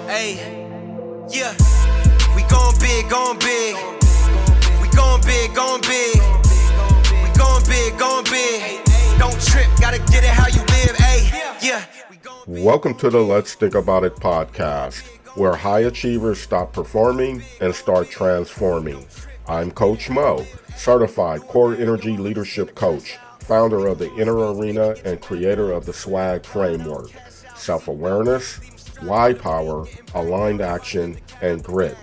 Hey, yeah, we going big, going big. We going big, going big. We going big, going big. Don't trip, gotta get it how you live, hey, yeah. Welcome to the Let's Think About It podcast, where high achievers stop performing and start transforming. I'm Coach Mo, certified core energy leadership coach, founder of the Inner Arena and creator of the SWAG framework. Self-awareness, why power, aligned action, and grit.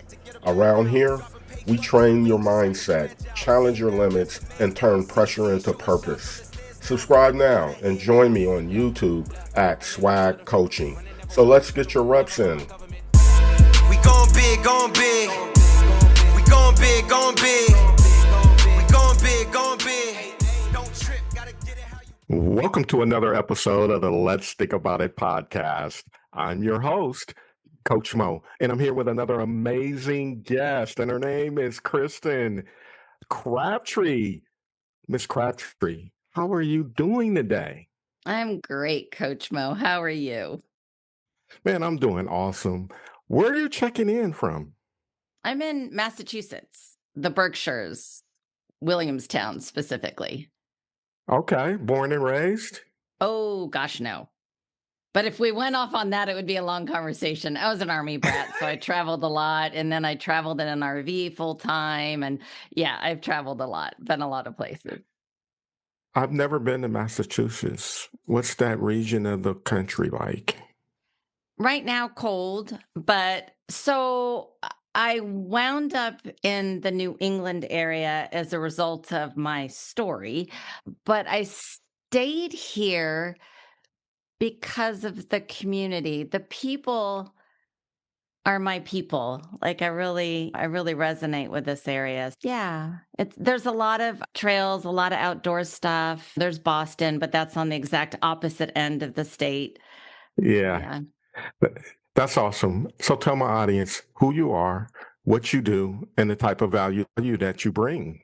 Around here, we train your mindset, challenge your limits, and turn pressure into purpose. Subscribe now and join me on YouTube at Swag Coaching. So let's get your reps in. We going big, going big. We going big, going big. We going big, going big. Don't trip, gotta get it how you. Welcome to another episode of the Let's Think About It podcast. I'm your host, Coach Mo, and I'm here with another amazing guest, and her name is Kristen Crabtree. Miss Crabtree, how are you doing today? I'm great, Coach Mo. How are you? Man, I'm doing awesome. Where are you checking in from? I'm in Massachusetts, the Berkshires, Williamstown specifically. Okay, born and raised? Oh, gosh, no. But if we went off on that, it would be a long conversation. I was an Army brat, so I traveled a lot, and then I traveled in an RV full time. And yeah, I've traveled a lot, been a lot of places. I've never been to Massachusetts. What's that region of the country like? Right now, cold, but so I wound up in the New England area as a result of my story, but I stayed here because of the community. The people are my people. Like I really resonate with this area. Yeah. There's a lot of trails, a lot of outdoor stuff. There's Boston, but that's on the exact opposite end of the state. Yeah. That's awesome. So tell my audience who you are, what you do, and the type of value that you bring.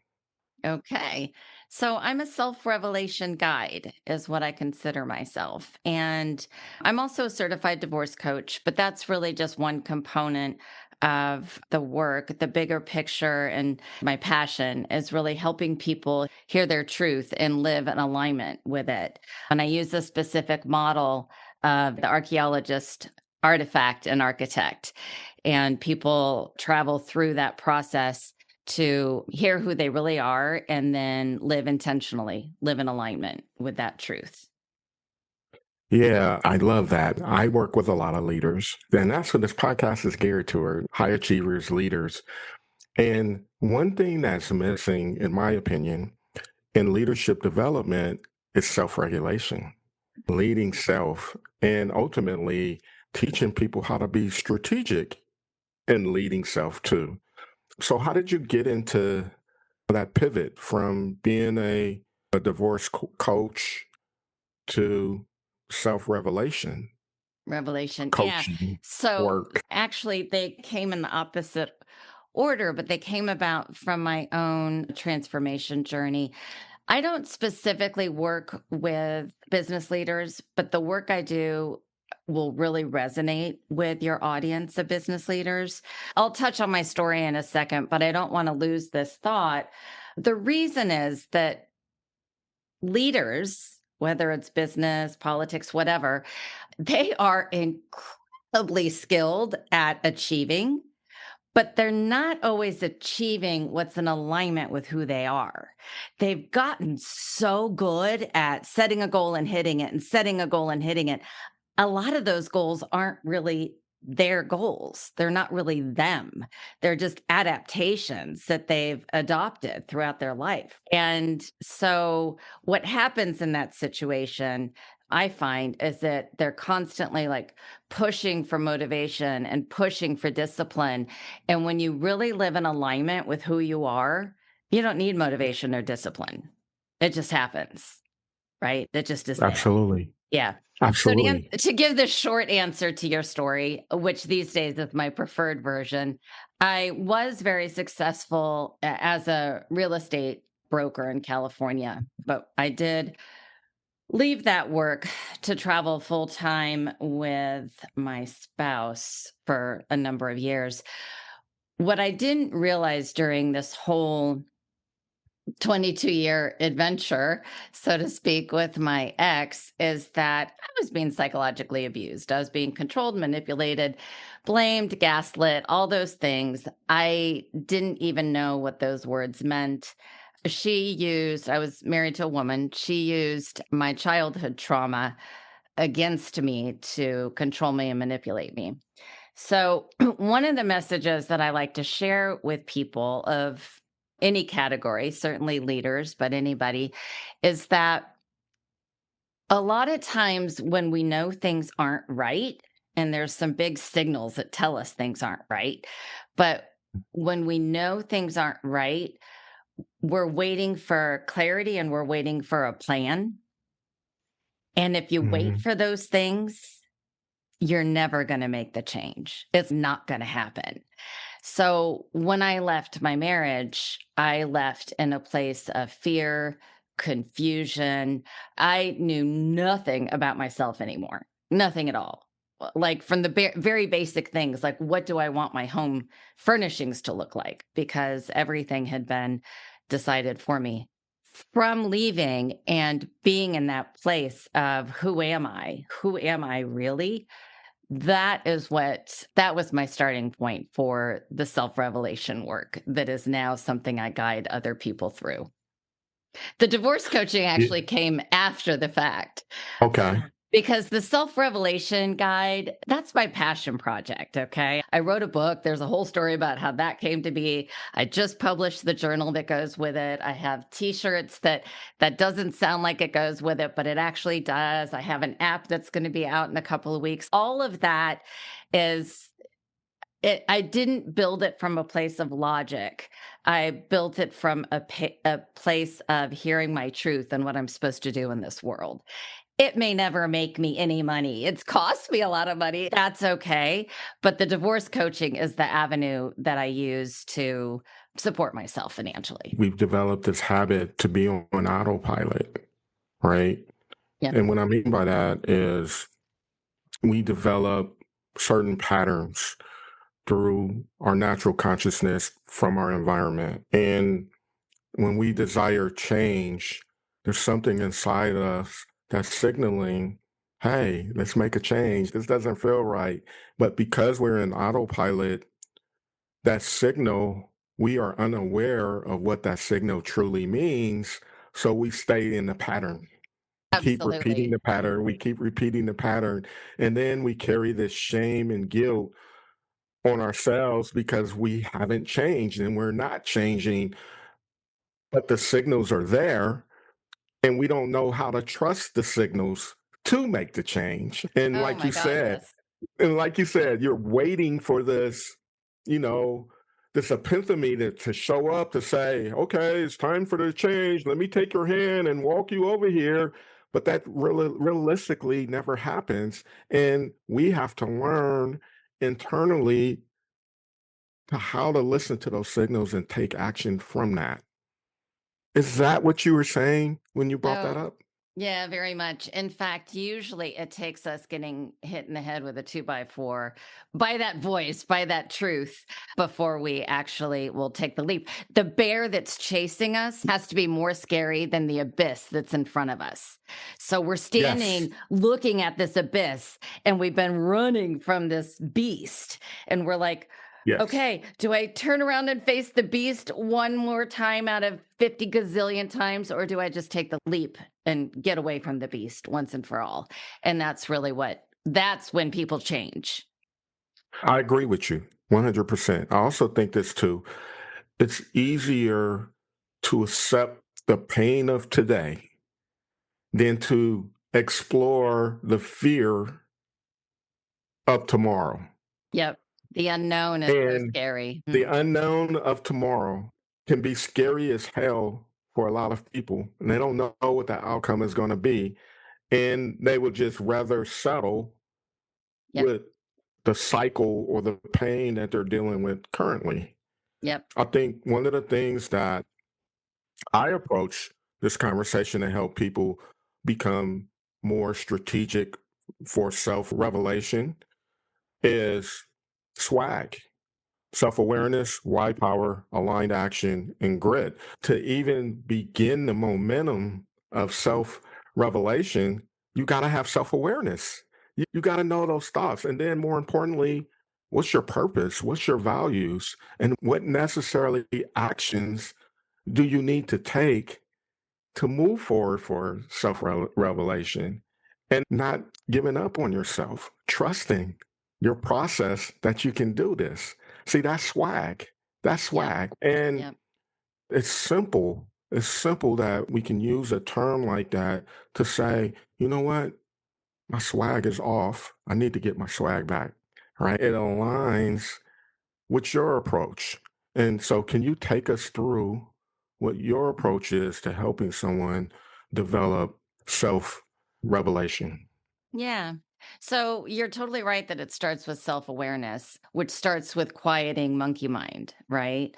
Okay. So I'm a self-revelation guide is what I consider myself. And I'm also a certified divorce coach, but that's really just one component of the work. The bigger picture and my passion is really helping people hear their truth and live in alignment with it. And I use a specific model of the archaeologist, artifact, and architect. And people travel through that process to hear who they really are and then live intentionally, live in alignment with that truth. Yeah, I love that. I work with a lot of leaders, and that's what this podcast is geared toward, high achievers, leaders. And one thing that's missing, in my opinion, in leadership development is self-regulation, leading self, and ultimately teaching people how to be strategic in leading self too. So how did you get into that pivot from being a divorce coach to self-revelation? Revelation. Coaching Yeah. So work. actually, they came in the opposite order, but they came about from my own transformation journey. I don't specifically work with business leaders, but the work I do will really resonate with your audience of business leaders. I'll touch on my story in a second, but I don't want to lose this thought. The reason is that leaders, whether it's business, politics, whatever, they are incredibly skilled at achieving, but they're not always achieving what's in alignment with who they are. They've gotten so good at setting a goal and hitting it and setting a goal and hitting it. A lot of those goals aren't really their goals. They're not really them. They're just adaptations that they've adopted throughout their life. And so what happens in that situation, I find, is that they're constantly like pushing for motivation and pushing for discipline. And when you really live in alignment with who you are, you don't need motivation or discipline. It just happens, right? It just is there. Absolutely. Yeah. Absolutely. So to give the short answer to your story, which these days is my preferred version, I was very successful as a real estate broker in California, but I did leave that work to travel full time with my spouse for a number of years. What I didn't realize during this whole 22-year adventure, so to speak, with my ex is that I was being psychologically abused. I was being controlled, manipulated, blamed, gaslit, all those things. I didn't even know what those words meant. I was married to a woman. She used my childhood trauma against me to control me and manipulate me. So, one of the messages that I like to share with people of any category, certainly leaders, but anybody, is that a lot of times when we know things aren't right, and there's some big signals that tell us things aren't right, but when we know things aren't right, we're waiting for clarity and we're waiting for a plan. And if you wait Mhm. for those things, you're never going to make the change. It's not going to happen. So when I left my marriage, I left in a place of fear, confusion. I knew nothing about myself anymore, nothing at all. Like from the very basic things, like what do I want my home furnishings to look like? Because everything had been decided for me. From leaving and being in that place of who am I? Who am I really? That was my starting point for the self-revelation work that is now something I guide other people through. The divorce coaching Yeah. actually came after the fact Okay. because the self-revelation guide, that's my passion project, okay? I wrote a book, there's a whole story about how that came to be. I just published the journal that goes with it. I have t-shirts that doesn't sound like it goes with it, but it actually does. I have an app that's going to be out in a couple of weeks. All of that is I didn't build it from a place of logic. I built it from a place of hearing my truth and what I'm supposed to do in this world. It may never make me any money. It's cost me a lot of money. That's okay. But the divorce coaching is the avenue that I use to support myself financially. We've developed this habit to be on autopilot, right? Yeah. And what I mean by that is we develop certain patterns through our natural consciousness from our environment. And when we desire change, there's something inside us that's signaling, hey, let's make a change. This doesn't feel right. But because we're in autopilot, that signal, we are unaware of what that signal truly means. So we stay in the pattern. Keep repeating Absolutely. the pattern. We keep repeating the pattern. And then we carry this shame and guilt on ourselves because we haven't changed and we're not changing, but the signals are there and we don't know how to trust the signals to make the change. And Oh like you my God, said, yes. you're waiting for this, you know, this epiphany to show up to say, okay, it's time for the change. Let me take your hand and walk you over here. But that realistically never happens. And we have to learn internally to how to listen to those signals and take action from that. Is that what you were saying when you brought that Oh, up? yeah, very much. In fact, usually it takes us getting hit in the head with a 2x4 by that voice, by that truth, before we actually will take the leap. The bear that's chasing us has to be more scary than the abyss that's in front of us. So we're Yes. standing looking at this abyss and we've been running from this beast. And we're like, Yes. okay, do I turn around and face the beast one more time out of 50 gazillion times, or do I just take the leap and get away from the beast once and for all? And that's when people change. I agree with you 100%. I also think this too. It's easier to accept the pain of today than to explore the fear of tomorrow. Yep. The unknown is so And scary. the unknown of tomorrow can be scary as hell for a lot of people. And they don't know what the outcome is going to be. And they would just rather settle Yep. with the cycle or the pain that they're dealing with currently. Yep. I think one of the things that I approach this conversation to help people become more strategic for self-revelation is swag. Self-awareness, why power, aligned action, and grit. To even begin the momentum of self-revelation, you got to have self-awareness. You got to know those thoughts. And then more importantly, what's your purpose? What's your values? And what necessarily actions do you need to take to move forward for self-revelation and not giving up on yourself, trusting your process that you can do this. See, that's swag. That's Yep. swag. And Yep. it's simple. It's simple that we can use a term like that to say, you know what? My swag is off. I need to get my swag back. Right? It aligns with your approach. And so, can you take us through what your approach is to helping someone develop self revelation? Yeah. So you're totally right that it starts with self awareness, which starts with quieting monkey mind, right?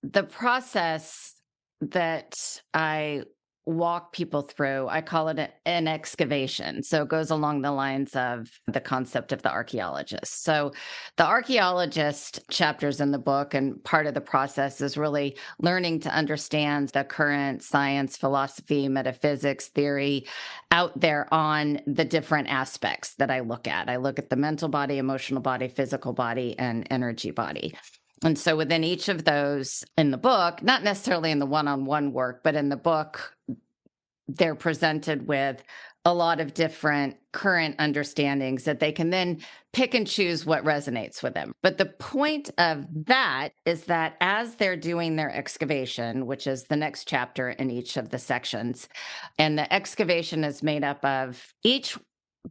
The process that I walk people through, I call it an excavation. So it goes along the lines of the concept of the archaeologist. So the archaeologist chapters in the book, and part of the process is really learning to understand the current science, philosophy, metaphysics, theory out there on the different aspects that I look at. I look at the mental body, emotional body, physical body, and energy body. And so within each of those in the book, not necessarily in the one-on-one work, but in the book, they're presented with a lot of different current understandings that they can then pick and choose what resonates with them. But the point of that is that as they're doing their excavation, which is the next chapter in each of the sections, and the excavation is made up of each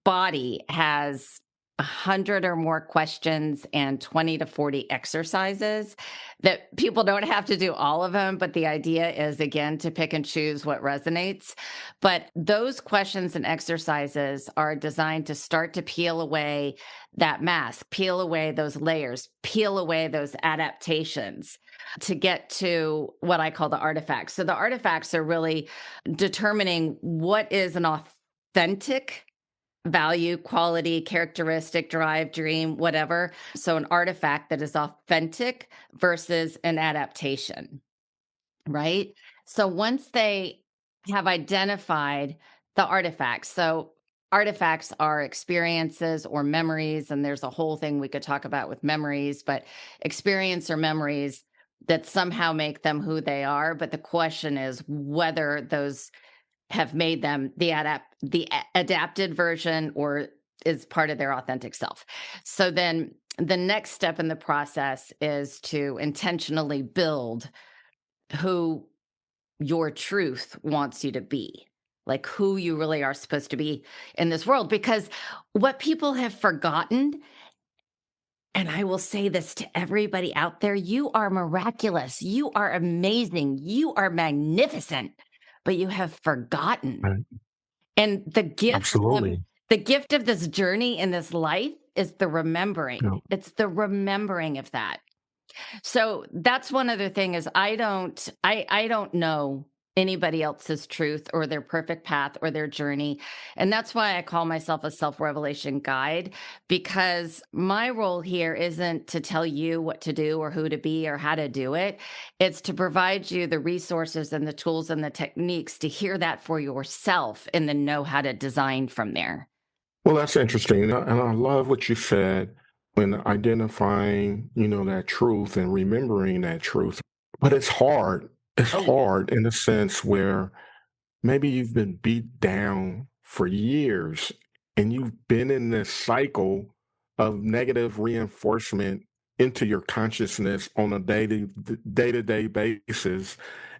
body has 100 or more questions and 20 to 40 exercises that people don't have to do all of them. But the idea is, again, to pick and choose what resonates. But those questions and exercises are designed to start to peel away that mask, peel away those layers, peel away those adaptations to get to what I call the artifacts. So the artifacts are really determining what is an authentic value, quality, characteristic, drive, dream, whatever. So an artifact that is authentic versus an adaptation, right? So once they have identified the artifacts, so artifacts are experiences or memories, and there's a whole thing we could talk about with memories, but experience or memories that somehow make them who they are. But the question is whether those have made them the adapted version or is part of their authentic self. So then the next step in the process is to intentionally build who your truth wants you to be, like who you really are supposed to be in this world. Because what people have forgotten, and I will say this to everybody out there, you are miraculous, you are amazing, you are magnificent, but you have forgotten. Right. And Absolutely. the gift of this journey in this life is the remembering. Yeah. It's the remembering of that. So that's one other thing is I don't know anybody else's truth or their perfect path or their journey. And that's why I call myself a self-revelation guide, because my role here isn't to tell you what to do or who to be or how to do it. It's to provide you the resources and the tools and the techniques to hear that for yourself and then know how to design from there. Well, that's interesting. And I love what you said when identifying, that truth and remembering that truth. But it's hard. It's Oh, yeah. hard in a sense where maybe you've been beat down for years and you've been in this cycle of negative reinforcement into your consciousness on a day-to-day basis,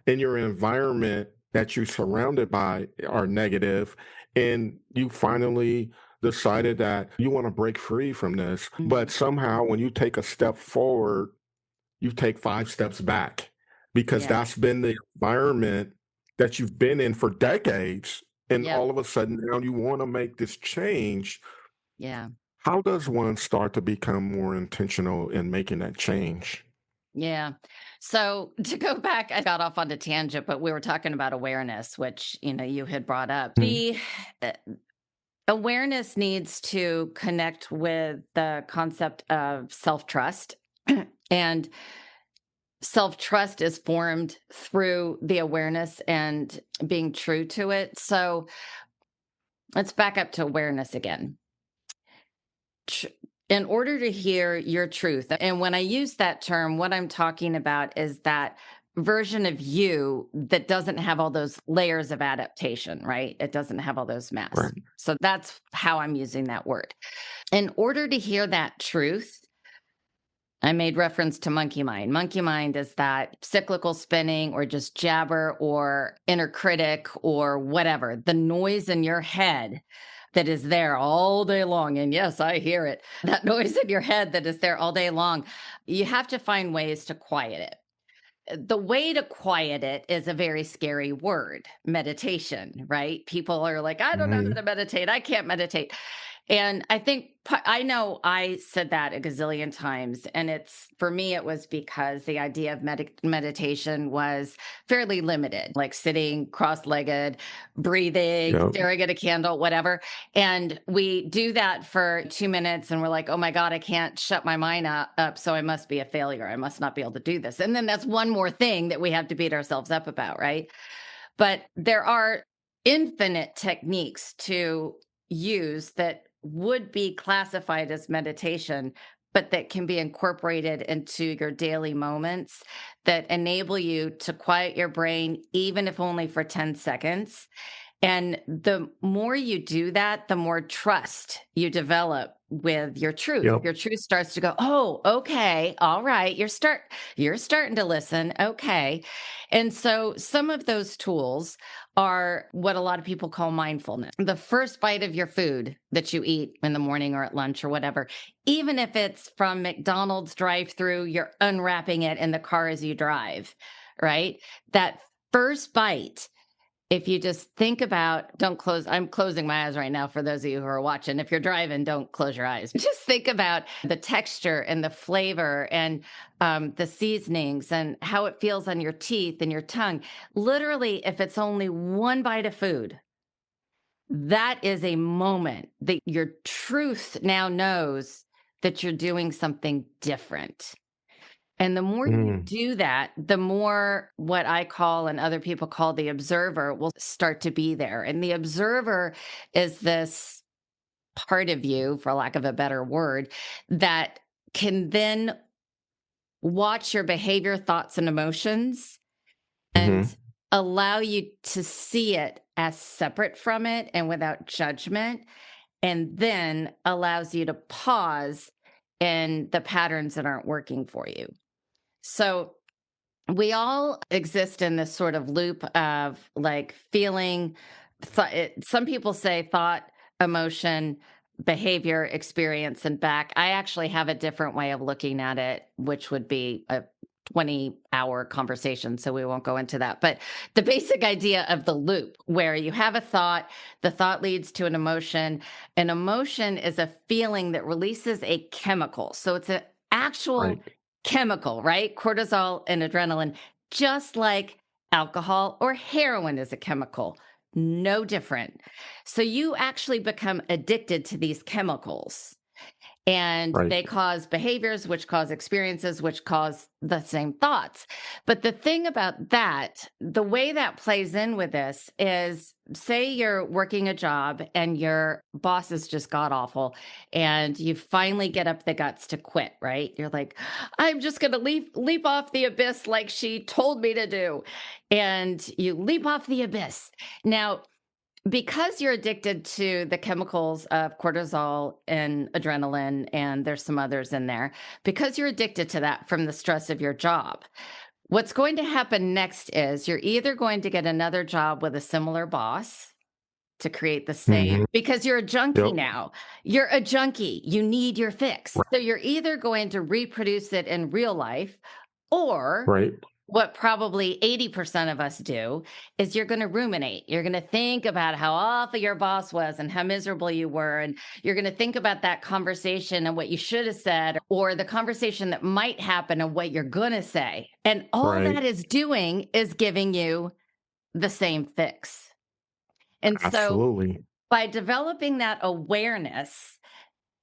and your environment that you're surrounded by are negative, and you finally decided that you want to break free from this, but somehow when you take a step forward, you take 5 steps back because Yeah. that's been the environment that you've been in for decades. And Yep. all of a sudden now you want to make this change. Yeah. How does one start to become more intentional in making that change? Yeah. So to go back, I got off on a tangent, but we were talking about awareness, which, you had brought up. The uh, awareness needs to connect with the concept of self-trust. And self-trust is formed through the awareness and being true to it. So let's back up to awareness again. In order to hear your truth, and when I use that term, what I'm talking about is that version of you that doesn't have all those layers of adaptation, right? It doesn't have all those masks. Right. So that's how I'm using that word. In order to hear that truth, I made reference to monkey mind. Monkey mind is that cyclical spinning or just jabber or inner critic or whatever, the noise in your head that is there all day long. And yes, I hear it. That noise in your head that is there all day long. You have to find ways to quiet it. The way to quiet it is a very scary word, meditation, right? People are like, I don't know how to meditate. I can't meditate. And I know I said that a gazillion times. And for me, it was because the idea of meditation was fairly limited, like sitting cross-legged, breathing, Yep. staring at a candle, whatever. And we do that for 2 minutes and we're like, oh my God, I can't shut my mind up. So I must be a failure. I must not be able to do this. And then that's one more thing that we have to beat ourselves up about, right? But there are infinite techniques to use that would be classified as meditation, but that can be incorporated into your daily moments that enable you to quiet your brain, even if only for 10 seconds. And the more you do that, the more trust you develop with your truth. Yep. Your truth starts to go, oh, okay, all right, you're starting to listen, okay. And so some of those tools are what a lot of people call mindfulness. The first bite of your food that you eat in the morning or at lunch or whatever, even if it's from McDonald's drive-through, you're unwrapping it in the car as you drive, right? That first bite, if you just think about, I'm closing my eyes right now for those of you who are watching. If you're driving, don't close your eyes. Just think about the texture and the flavor and the seasonings and how it feels on your teeth and your tongue. Literally, if it's only one bite of food, that is a moment that your truth now knows that you're doing something different. And the more you do that, the more what I call and other people call the observer will start to be there. And the observer is this part of you, for lack of a better word, that can then watch your behavior, thoughts, and emotions and allow you to see it as separate from it and without judgment, and then allows you to pause in the patterns that aren't working for you. So we all exist in this sort of loop of like feeling, some people say thought, emotion, behavior, experience, and back. I actually have a different way of looking at it, which would be a 20-hour conversation, so we won't go into that. But the basic idea of the loop, where you have a thought, the thought leads to an emotion. An emotion is a feeling that releases a chemical. So it's an actual chemical, right? Cortisol and adrenaline, just like alcohol or heroin is a chemical, no different. So you actually become addicted to these chemicals. And they cause behaviors, which cause experiences, which cause the same thoughts. But the thing about that, the way that plays in with this is, say you're working a job and your boss is just god awful and you finally get up the guts to quit, right? You're like, I'm just going to leap off the abyss like she told me to do. And you leap off the abyss. Now, because you're addicted to the chemicals of cortisol and adrenaline, and there's some others in there, because you're addicted to that from the stress of your job, what's going to happen next is you're either going to get another job with a similar boss to create the same, because you're a junkie now. You're a junkie. You need your fix. So you're either going to reproduce it in real life, or what probably 80% of us do is you're going to ruminate. You're going to think about how awful your boss was and how miserable you were. And you're going to think about that conversation and what you should have said, or the conversation that might happen and what you're going to say. And all Right. that is doing is giving you the same fix. And so Absolutely. by developing that awareness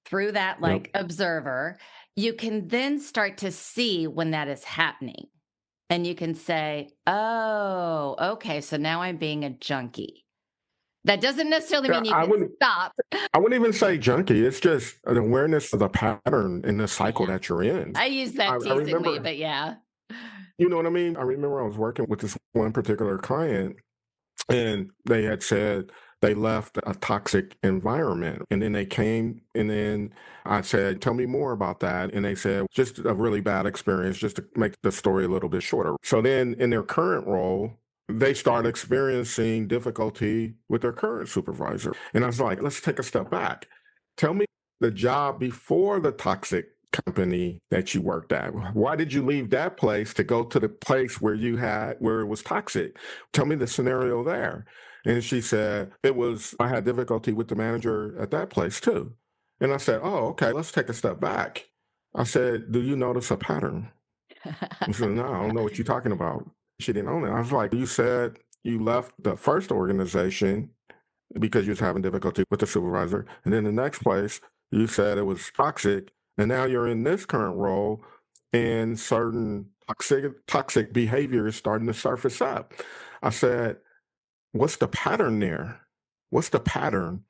through that like observer, you can then start to see when that is happening. And you can say, oh, okay, so now I'm being a junkie. That doesn't necessarily mean you can stop. I wouldn't even say junkie. It's just an awareness of the pattern in the cycle that you're in. I use that teasingly, but yeah. You know what I mean? I remember I was working with this one particular client, and they had said they left a toxic environment. And then they came, and then I said, tell me more about that. And they said, just a really bad experience, just to make the story a little bit shorter. So then in their current role, they start experiencing difficulty with their current supervisor. And I was like, let's take a step back. Tell me the job before the toxic company that you worked at. Why did you leave that place to go to the place where it was toxic? Tell me the scenario there. And she said, I had difficulty with the manager at that place too. And I said, oh, okay, let's take a step back. I said, do you notice a pattern? She said, no, I don't know what you're talking about. She didn't own it. I was like, you said you left the first organization because you was having difficulty with the supervisor. And then the next place, you said it was toxic. And now you're in this current role, and certain toxic behavior is starting to surface up. I said, what's the pattern there? What's the pattern?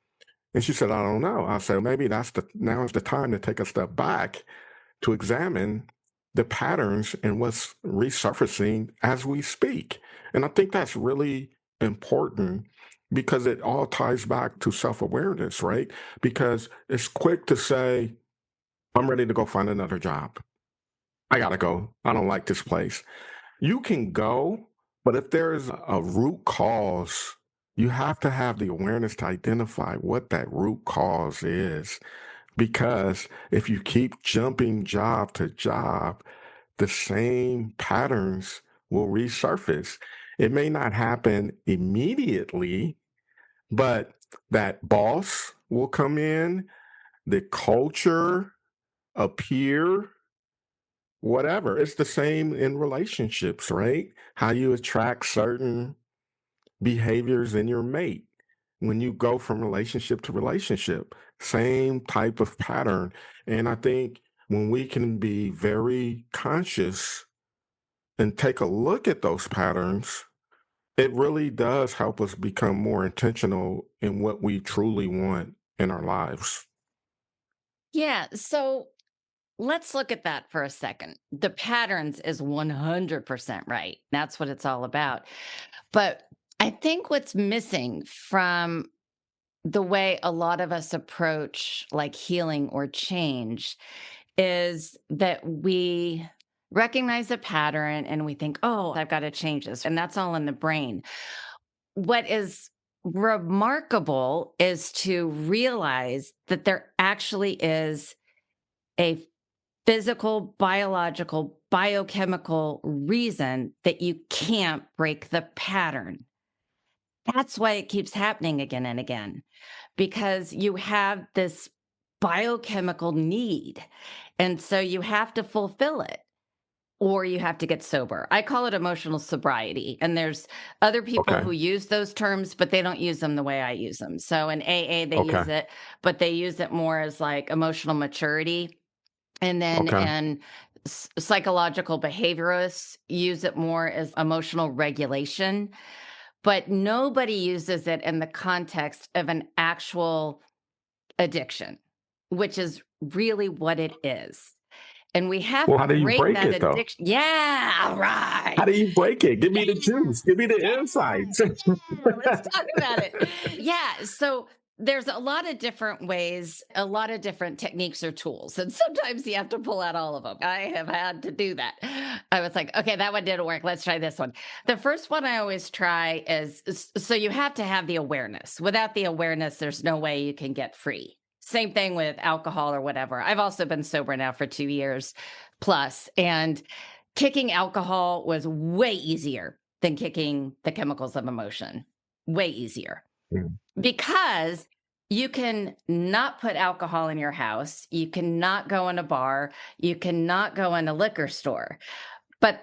And she said, I don't know. I said, maybe now is the time to take a step back to examine the patterns and what's resurfacing as we speak. And I think that's really important because it all ties back to self-awareness, right? Because it's quick to say, I'm ready to go find another job. I gotta go. I don't like this place. You can go, but if there's a root cause, you have to have the awareness to identify what that root cause is. Because if you keep jumping job to job, the same patterns will resurface. It may not happen immediately, but that boss will come in, the culture appear, whatever. It's the same in relationships, right? How you attract certain behaviors in your mate when you go from relationship to relationship, same type of pattern. And I think when we can be very conscious and take a look at those patterns, it really does help us become more intentional in what we truly want in our lives. Yeah. So let's look at that for a second. The patterns is 100% right. That's what it's all about. But I think what's missing from the way a lot of us approach like healing or change is that we recognize a pattern and we think, oh, I've got to change this. And that's all in the brain. What is remarkable is to realize that there actually is a physical, biological, biochemical reason that you can't break the pattern. That's why it keeps happening again and again, because you have this biochemical need. And so you have to fulfill it, or you have to get sober. I call it emotional sobriety. And there's other people who use those terms, but they don't use them the way I use them. So in AA, they use it, but they use it more as like emotional maturity. And then in psychological behaviorists use it more as emotional regulation. But nobody uses it in the context of an actual addiction, which is really what it is. And we have Well, how do to you break that it, though? addiction. Yeah, right. How do you break it? Give me the juice. Give me the insights. Let's talk about it. Yeah. So there's a lot of different ways, a lot of different techniques or tools. And sometimes you have to pull out all of them. I have had to do that. I was like, okay, that one didn't work. Let's try this one. The first one I always try is, so you have to have the awareness. Without the awareness, there's no way you can get free. Same thing with alcohol or whatever. I've also been sober now for 2 years plus. And Kicking alcohol was way easier than kicking the chemicals of emotion. Way easier. Mm. Because you can not put alcohol in your house, you cannot go in a bar, you cannot go in a liquor store. But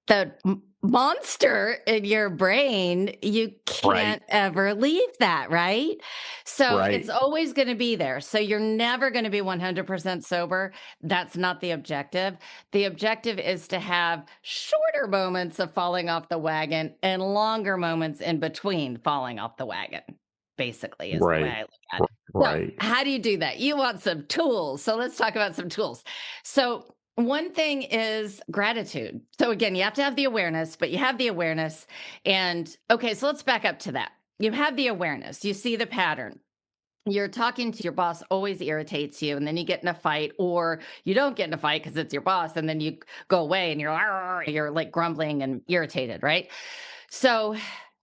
the monster in your brain, you can't ever leave that, right? So it's always going to be there. So you're never going to be 100% sober. That's not the objective. The objective is to have shorter moments of falling off the wagon and longer moments in between falling off the wagon, basically, is the way I look at it. Right. So how do you do that? You want some tools. So let's talk about some tools. So one thing is gratitude. So again, you have to have the awareness, but you have the awareness. And okay, so let's back up to that. You have the awareness. You see the pattern. You're talking to your boss, always irritates you, and then you get in a fight, or you don't get in a fight because it's your boss, and then you go away and you're like grumbling and irritated, right? So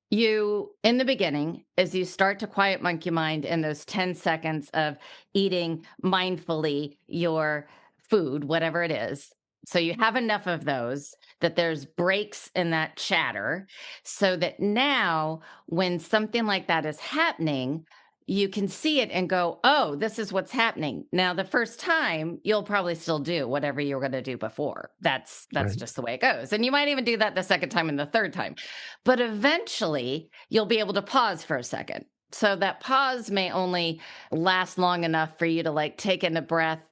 you, in the beginning, as you start to quiet monkey mind in those 10 seconds of eating mindfully your food, whatever it is. So you have enough of those that there's breaks in that chatter so that now when something like that is happening, you can see it and go, oh, this is what's happening. Now, the first time, you'll probably still do whatever you were going to do before. That's just the way it goes. And you might even do that the second time and the third time. But eventually, you'll be able to pause for a second. So that pause may only last long enough for you to like take in a breath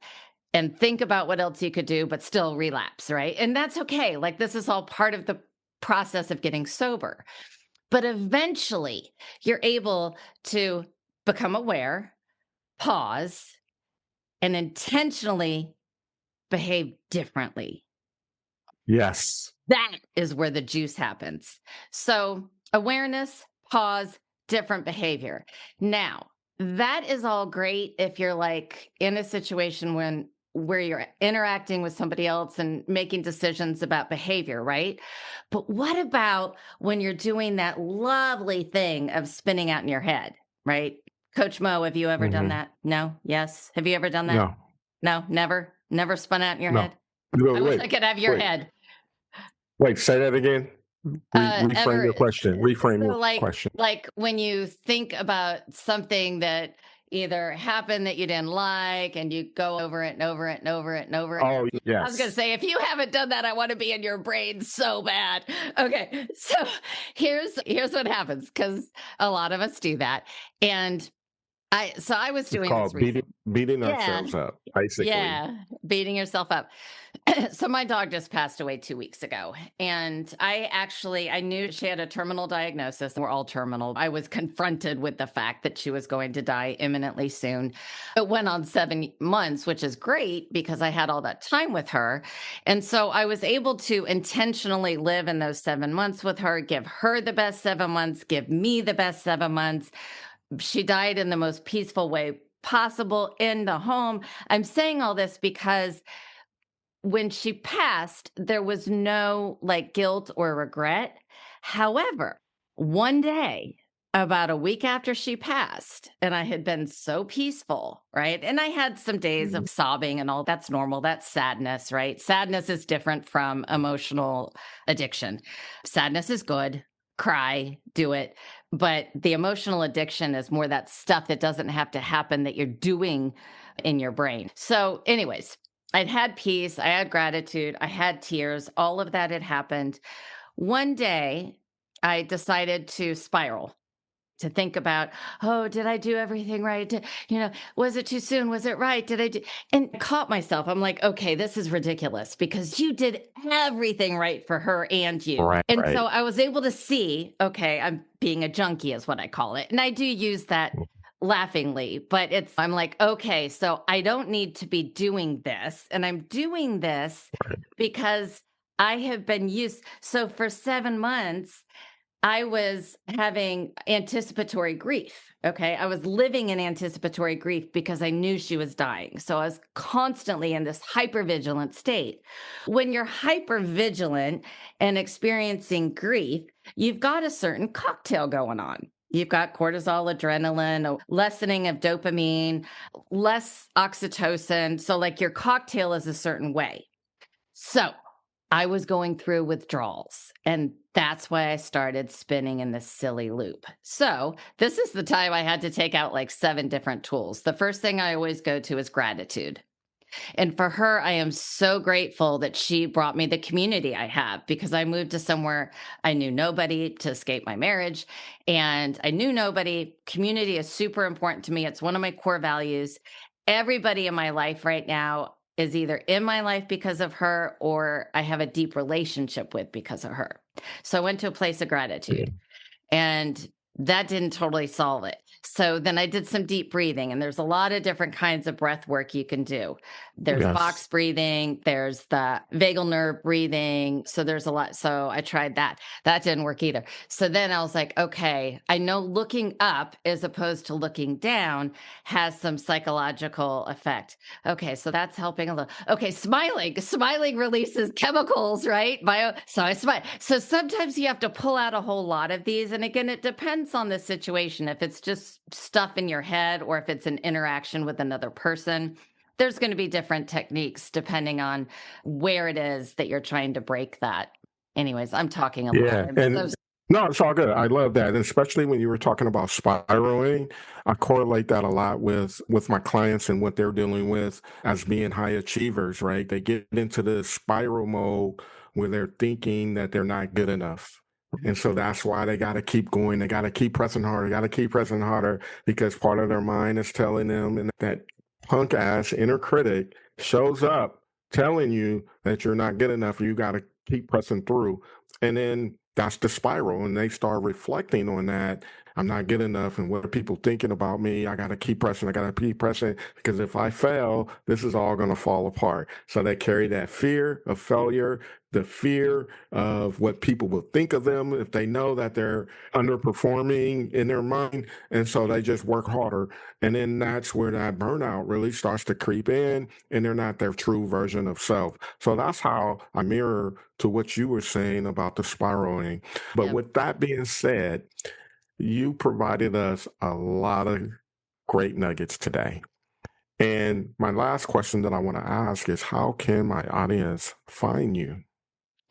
and think about what else you could do, but still relapse, right? And that's okay. Like this is all part of the process of getting sober. But eventually, you're able to become aware, pause, and intentionally behave differently. Yes. That is where the juice happens. So awareness, pause, different behavior. Now, that is all great if you're like in a situation where you're interacting with somebody else and making decisions about behavior, right? But what about when you're doing that lovely thing of spinning out in your head, right? Coach Mo, have you ever done that? No? Yes? Have you ever done that? No. No? Never? Never spun out in your head? No, I wish I could have your head. Wait, say that again. Reframe your question. Reframe your question. Like when you think about something that either happened that you didn't like and you go over it and over it and over it and over it. Oh, yes. I was going to say, if you haven't done that, I want to be in your brain so bad. Okay. So here's what happens, because a lot of us do that. And I was doing this recently. Beating ourselves up, basically. Yeah, beating yourself up. So my dog just passed away 2 weeks ago. And I knew she had a terminal diagnosis. We're all terminal. I was confronted with the fact that she was going to die imminently soon. It went on 7 months, which is great because I had all that time with her. And so I was able to intentionally live in those 7 months with her, give her the best 7 months, give me the best 7 months. She died in the most peaceful way possible in the home. I'm saying all this because when she passed, there was no like guilt or regret. However, one day, about a week after she passed, and I had been so peaceful, right? And I had some days of sobbing and all. That's normal. That's sadness, right? Sadness is different from emotional addiction. Sadness is good. Cry, do it. But the emotional addiction is more that stuff that doesn't have to happen that you're doing in your brain. So anyways, I'd had peace. I had gratitude. I had tears. All of that had happened. One day, I decided to spiral, to think about, oh, did I do everything right? Was it too soon? Was it right? And I caught myself. I'm like, okay, this is ridiculous because you did everything right for her and you. Right, So I was able to see, okay, I'm being a junkie is what I call it. And I do use that laughingly, but I'm like, okay, so I don't need to be doing this. And I'm doing this because I have been used. So for 7 months, I was having anticipatory grief. Okay. I was living in anticipatory grief because I knew she was dying. So I was constantly in this hypervigilant state. When you're hypervigilant and experiencing grief, you've got a certain cocktail going on. You've got cortisol, adrenaline, a lessening of dopamine, less oxytocin. So like your cocktail is a certain way. So I was going through withdrawals, and that's why I started spinning in this silly loop. So this is the time I had to take out like 7 different tools. The first thing I always go to is gratitude. And for her, I am so grateful that she brought me the community I have, because I moved to somewhere I knew nobody to escape my marriage, and I knew nobody. Community is super important to me. It's one of my core values. Everybody in my life right now is either in my life because of her, or I have a deep relationship with because of her. So I went to a place of gratitude, and that didn't totally solve it. So then I did some deep breathing, and there's a lot of different kinds of breath work you can do. There's box breathing, there's the vagal nerve breathing. So there's a lot. So I tried that. That didn't work either. So then I was like, okay, I know looking up as opposed to looking down has some psychological effect. Okay, so that's helping a little. Okay, smiling releases chemicals, right? So I smile. So sometimes you have to pull out a whole lot of these. And again, it depends on the situation. If it's just stuff in your head, or if it's an interaction with another person, there's going to be different techniques depending on where it is that you're trying to break that. Anyways, I'm talking a lot. No, it's all good. I love that. And especially when you were talking about spiraling, I correlate that a lot with my clients and what they're dealing with as being high achievers, right? They get into the spiral mode where they're thinking that they're not good enough. And so that's why they got to keep going. They got to keep pressing harder. Got to keep pressing harder, because part of their mind is telling them, and that punk ass inner critic shows up telling you that you're not good enough. You got to keep pressing through. And then that's the spiral. And they start reflecting on that. I'm not good enough. And what are people thinking about me? I got to keep pressing. I got to keep pressing, because if I fail, this is all going to fall apart. So they carry that fear of failure, the fear of what people will think of them if they know that they're underperforming in their mind. And so they just work harder. And then that's where that burnout really starts to creep in, and they're not their true version of self. So that's how I mirror to what you were saying about the spiraling. But with that being said, you provided us a lot of great nuggets today. And my last question that I want to ask is, how can my audience find you?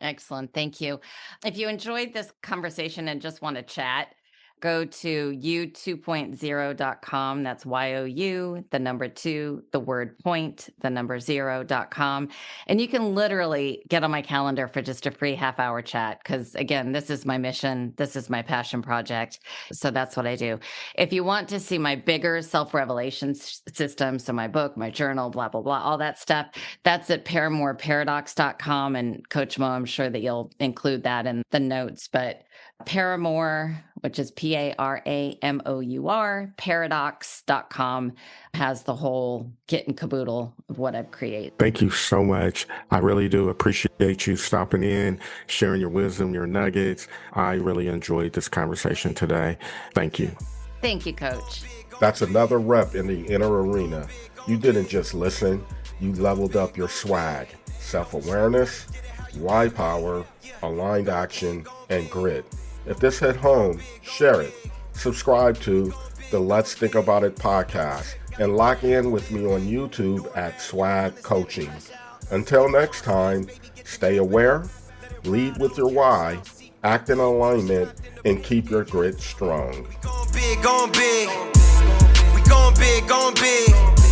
Excellent. Thank you. If you enjoyed this conversation and just want to chat, go to you2.0.com. That's YOU, the number 2, the word point, the number 0.com. And you can literally get on my calendar for just a free half-hour chat, because again, this is my mission. This is my passion project. So that's what I do. If you want to see my bigger self-revelation system, so my book, my journal, blah, blah, blah, all that stuff, that's at ParamoreParadox.com. And Coach Mo, I'm sure that you'll include that in the notes. But Paramore, which is Paramour, paradox.com, has the whole kit and caboodle of what I've created. Thank you so much. I really do appreciate you stopping in, sharing your wisdom, your nuggets. I really enjoyed this conversation today. Thank you. Thank you, Coach. That's another rep in the inner arena. You didn't just listen, you leveled up your swag, self-awareness, why power, aligned action, and grit. If this hit home, share it. Subscribe to the Let's Think About It podcast, and lock in with me on YouTube at Swag Coaching. Until next time, stay aware, lead with your why, act in alignment, and keep your grit strong. We going big, going big.